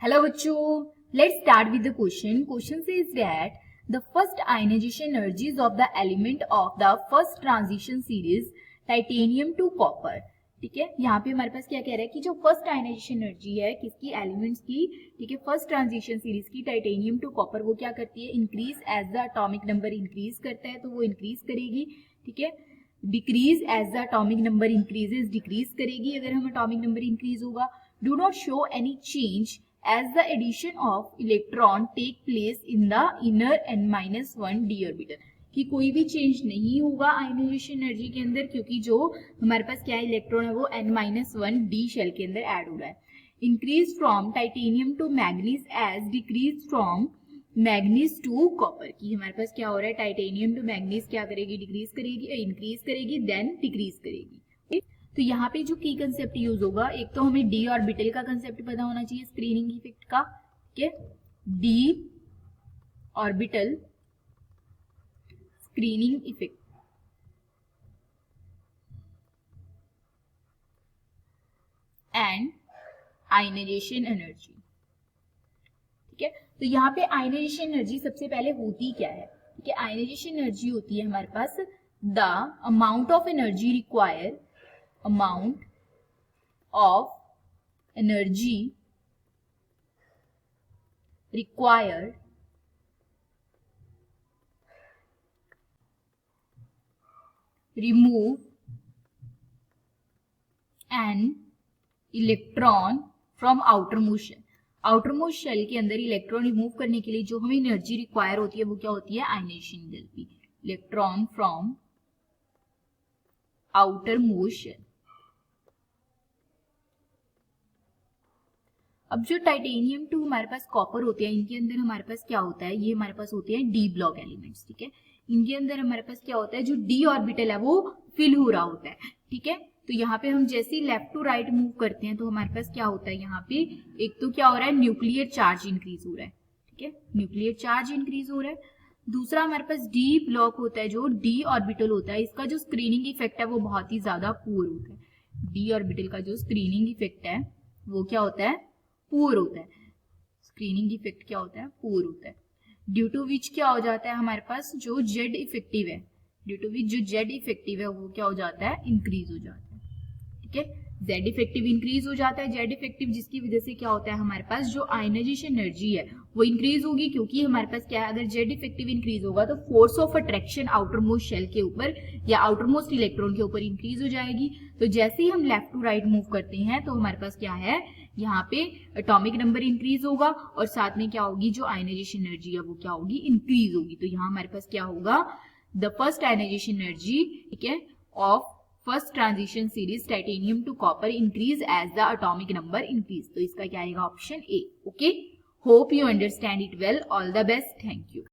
Hello bachcho, let's start with the question. Question says that the first ionization energies of the element of the first transition series titanium to copper. ठीक है, यहाँ पे हमारे पास क्या कह रहा है कि जो फर्स्ट आयनाइजेशन एनर्जी है किसकी, एलिमेंट्स की, ठीक है, फर्स्ट ट्रांजिशन सीरीज की टाइटेनियम टू कॉपर, वो क्या करती है, increase as the atomic number increase करता है तो वो इंक्रीज करेगी, ठीक है, decrease as the atomic number increases decrease करेगी अगर हम एटॉमिक नंबर इंक्रीज होगा. Do not show any change as the addition of electron take place in the inner n-1 d orbital, कि कोई भी चेंज नहीं होगा आयनाइजेशन एनर्जी के अंदर क्योंकि जो हमारे पास क्या है इलेक्ट्रॉन है वो n-1 d शेल के अंदर ऐड हो रहा है. Increase from titanium to manganese as decrease from manganese to copper, की हमारे पास क्या हो रहा है, टाइटेनियम टू मैग्नीज क्या करेगी, डिक्रीज करेगी, इंक्रीज करेगी, देन डिक्रीज करेगी. तो यहाँ पे जो की कंसेप्ट यूज होगा, एक तो हमें डी ऑर्बिटल का कंसेप्ट पता होना चाहिए स्क्रीनिंग इफेक्ट का, ठीक है, d orbital screening effect and ionization energy. ठीक है, तो यहाँ पे आयनाइजेशन एनर्जी सबसे पहले होती क्या है, ठीक है, आयनाइजेशन एनर्जी होती है हमारे पास the amount of energy require, amount of energy required remove an electron from outermost shell. outermost shell के अंदर इलेक्ट्रॉन रिमूव करने के लिए जो हमें एनर्जी रिक्वायर होती है वो क्या होती है, ionization energy. Electron from outermost shell. अब जो टाइटेनियम टू हमारे पास कॉपर होते हैं इनके अंदर हमारे पास क्या होता है, ये हमारे पास होते हैं डी ब्लॉक एलिमेंट्स, ठीक है, इनके अंदर हमारे पास क्या होता है, जो डी ऑर्बिटल है वो फिल हो रहा होता है, ठीक है. तो यहाँ पे हम जैसे ही लेफ्ट टू राइट मूव करते हैं तो हमारे पास क्या होता है, यहाँ पे एक तो क्या हो रहा है, न्यूक्लियर चार्ज इंक्रीज हो रहा है, ठीक है, न्यूक्लियर चार्ज इंक्रीज हो रहा है. दूसरा हमारे पास डी ब्लॉक होता है, जो डी ऑर्बिटल होता है इसका जो स्क्रीनिंग इफेक्ट है वो बहुत ही ज्यादा पुअर होता है. डी ऑर्बिटल का जो स्क्रीनिंग इफेक्ट है वो क्या होता है, पुअर होता है. स्क्रीनिंग इफेक्ट क्या होता है, पुअर होता है. ड्यू टू विच क्या हो जाता है हमारे पास, जो जेड इफेक्टिव है, ड्यू टू विच जो जेड इफेक्टिव है वो क्या हो जाता है, इंक्रीज हो जाता है, ठीक है, जेड इफेक्टिव इंक्रीज हो जाता है. जेड इफेक्टिव जिसकी वजह से क्या होता है, हमारे पास जो आयनाइजेशन एनर्जी है वो इंक्रीज होगी क्योंकि हमारे पास क्या है, अगर जेड इफेक्टिव इंक्रीज होगा तो force of attraction outermost shell के ऊपर या आउटरमोस्ट इलेक्ट्रॉन के ऊपर इंक्रीज हो जाएगी. तो जैसे ही हम लेफ्ट टू राइट मूव करते हैं तो हमारे पास क्या है, यहाँ पे एटॉमिक नंबर इंक्रीज होगा और साथ में क्या होगी, जो आयनाइजेशन एनर्जी है वो क्या होगी, इंक्रीज होगी. तो यहाँ हमारे पास क्या होगा, द फर्स्ट आयनाइजेशन एनर्जी, ठीक है, of first transition series titanium to copper increase as the atomic number increase. तो इसका क्या आएगा, option A. Okay, hope you understand it well. All the best. Thank you.